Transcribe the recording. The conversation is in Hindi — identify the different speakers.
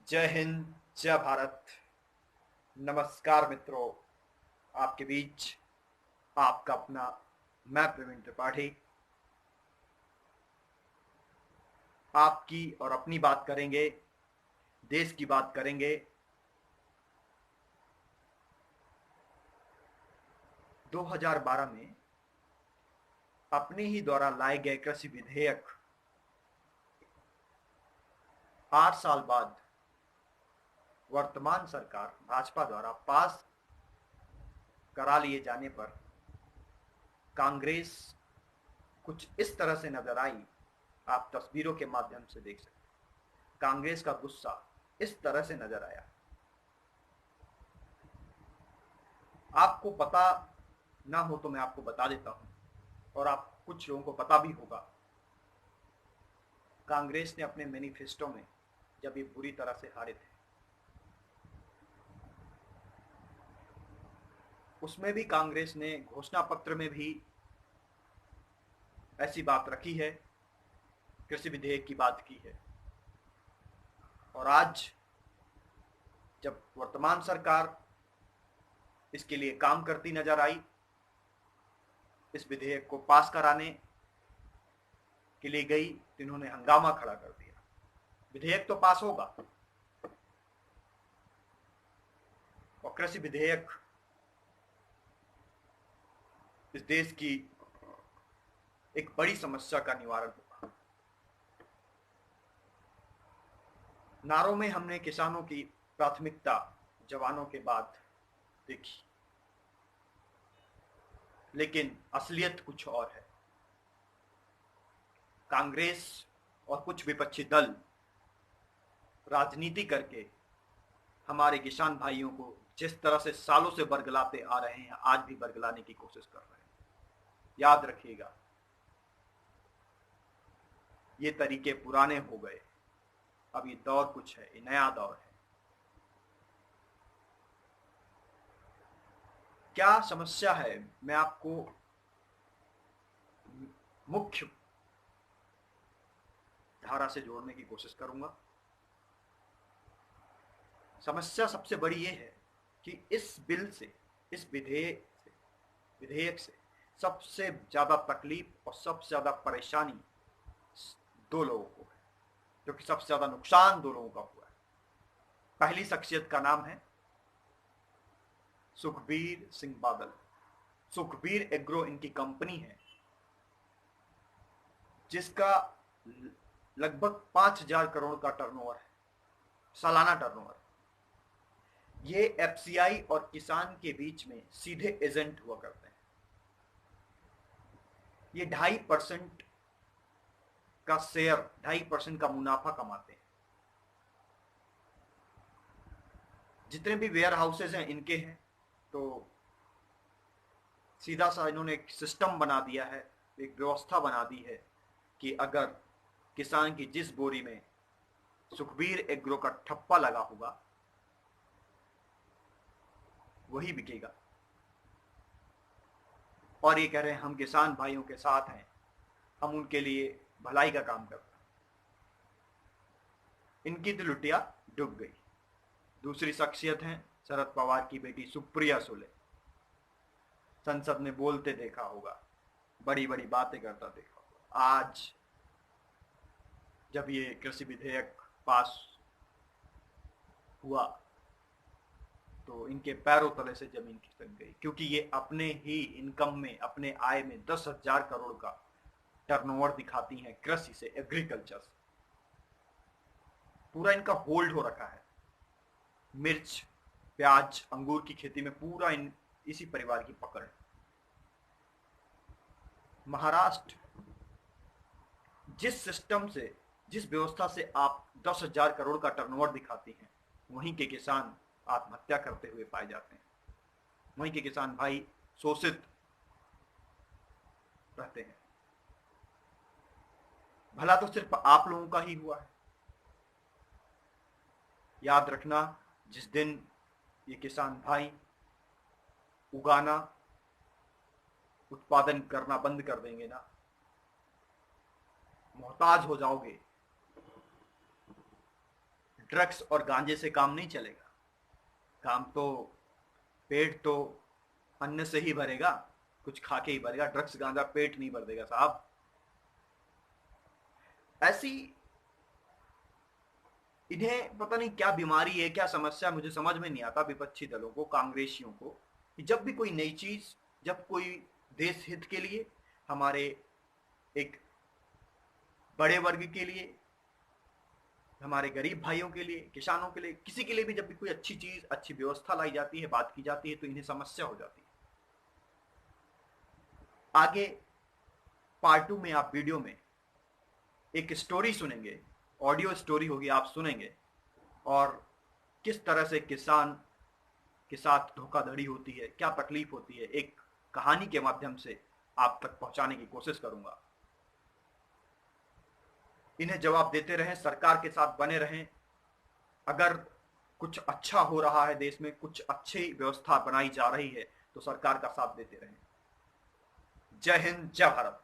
Speaker 1: जय हिंद, जय भारत। नमस्कार मित्रों, आपके बीच आपका अपना मैं प्रवीण त्रिपाठी आपकी और अपनी बात करेंगे, देश की बात करेंगे। 2012 में अपने ही द्वारा लाए गए कृषि विधेयक 8 साल बाद वर्तमान सरकार भाजपा द्वारा पास करा लिए जाने पर कांग्रेस कुछ इस तरह से नजर आई। आप तस्वीरों के माध्यम से देख सकते हैं, कांग्रेस का गुस्सा इस तरह से नजर आया। आपको पता ना हो तो मैं आपको बता देता हूं, और आप कुछ लोगों को पता भी होगा। कांग्रेस ने अपने मैनिफेस्टो में, जब ये बुरी तरह से हारे थे, उसमें भी कांग्रेस ने घोषणा पत्र में भी ऐसी बात रखी है, कृषि विधेयक की बात की है। और आज जब वर्तमान सरकार इसके लिए काम करती नजर आई, इस विधेयक को पास कराने के लिए गई, तो इन्होंने हंगामा खड़ा कर दिया। विधेयक तो पास होगा, और कृषि विधेयक इस देश की एक बड़ी समस्या का निवारण होगा। नारों में हमने किसानों की प्राथमिकता जवानों के बाद देखी, लेकिन असलियत कुछ और है। कांग्रेस और कुछ विपक्षी दल राजनीति करके हमारे किसान भाइयों को जिस तरह से सालों से बरगलाते आ रहे हैं, आज भी बरगलाने की कोशिश कर रहे हैं। याद रखिएगा, ये तरीके पुराने हो गए, अब ये दौर कुछ है, ये नया दौर है। क्या समस्या है, मैं आपको मुख्य धारा से जोड़ने की कोशिश करूंगा। समस्या सबसे बड़ी ये है कि इस बिल से, इस विधेयक से सबसे ज्यादा तकलीफ और सबसे ज्यादा परेशानी दो लोगों को है, क्योंकि सबसे ज्यादा नुकसान दो लोगों का हुआ है। पहली शख्सियत का नाम है सुखबीर सिंह बादल। सुखबीर एग्रो इनकी कंपनी है, जिसका लगभग 5,000 करोड़ का टर्नओवर है, सालाना टर्नओवर। ये एफसीआई और किसान के बीच में सीधे एजेंट हुआ करते हैं। ये 2.5% का शेयर, 2.5% का मुनाफा कमाते हैं। जितने भी वेयर हाउसेज हैं इनके हैं। तो सीधा सा इन्होंने एक सिस्टम बना दिया है, एक व्यवस्था बना दी है कि अगर किसान की जिस बोरी में सुखबीर एग्रो का ठप्पा लगा होगा वही बिकेगा। और ये कह रहे हैं हम किसान भाइयों के साथ हैं, हम उनके लिए भलाई का काम करते हैं। इनकी तो लुटिया डूब गई। दूसरी शख्सियत है शरद पवार की बेटी सुप्रिया सुले। संसद में बोलते देखा होगा, बड़ी बड़ी बातें करता देखा होगा। आज जब ये कृषि विधेयक पास हुआ तो इनके पैरों तले से जमीन खिसक गई, क्योंकि ये अपने ही इनकम में, अपने आय में 10,000 करोड़ का टर्नओवर दिखाती हैं कृषि से, एग्रीकल्चर से। पूरा इनका होल्ड हो रखा है। मिर्च, प्याज, अंगूर की खेती में पूरा इसी परिवार की पकड़ है। महाराष्ट्र जिस सिस्टम से, जिस व्यवस्था से आप 10,000 करोड़ का टर्नओवर दिखाती हैं, वहीं के किसान आत्महत्या करते हुए पाए जाते हैं। वहीं के किसान भाई शोषित रहते हैं। भला तो सिर्फ आप लोगों का ही हुआ है। याद रखना, जिस दिन ये किसान भाई उगाना, उत्पादन करना बंद कर देंगे ना, मोहताज हो जाओगे, ड्रग्स और गांजे से काम नहीं चलेगा। काम तो पेट तो अन्न से ही भरेगा, कुछ खा के ही भरेगा। ड्रग्स गांजा पेट नहीं भर देगा साहब। ऐसी इन्हें पता नहीं क्या बीमारी है, क्या समस्या, मुझे समझ में नहीं आता विपक्षी दलों को, कांग्रेसियों को, कि जब भी कोई नई चीज, जब कोई देश हित के लिए, हमारे एक बड़े वर्ग के लिए, हमारे गरीब भाइयों के लिए, किसानों के लिए, किसी के लिए भी जब भी कोई अच्छी चीज, अच्छी व्यवस्था लाई जाती है, बात की जाती है, तो इन्हें समस्या हो जाती है। आगे पार्ट 2 में आप वीडियो में एक स्टोरी सुनेंगे, ऑडियो स्टोरी होगी, आप सुनेंगे, और किस तरह से किसान के साथ धोखाधड़ी होती है, क्या तकलीफ होती है, एक कहानी के माध्यम से आप तक पहुंचाने की कोशिश करूंगा। इन्हें जवाब देते रहें, सरकार के साथ बने रहें। अगर कुछ अच्छा हो रहा है देश में, कुछ अच्छी व्यवस्था बनाई जा रही है, तो सरकार का साथ देते रहें। जय हिंद, जय भारत।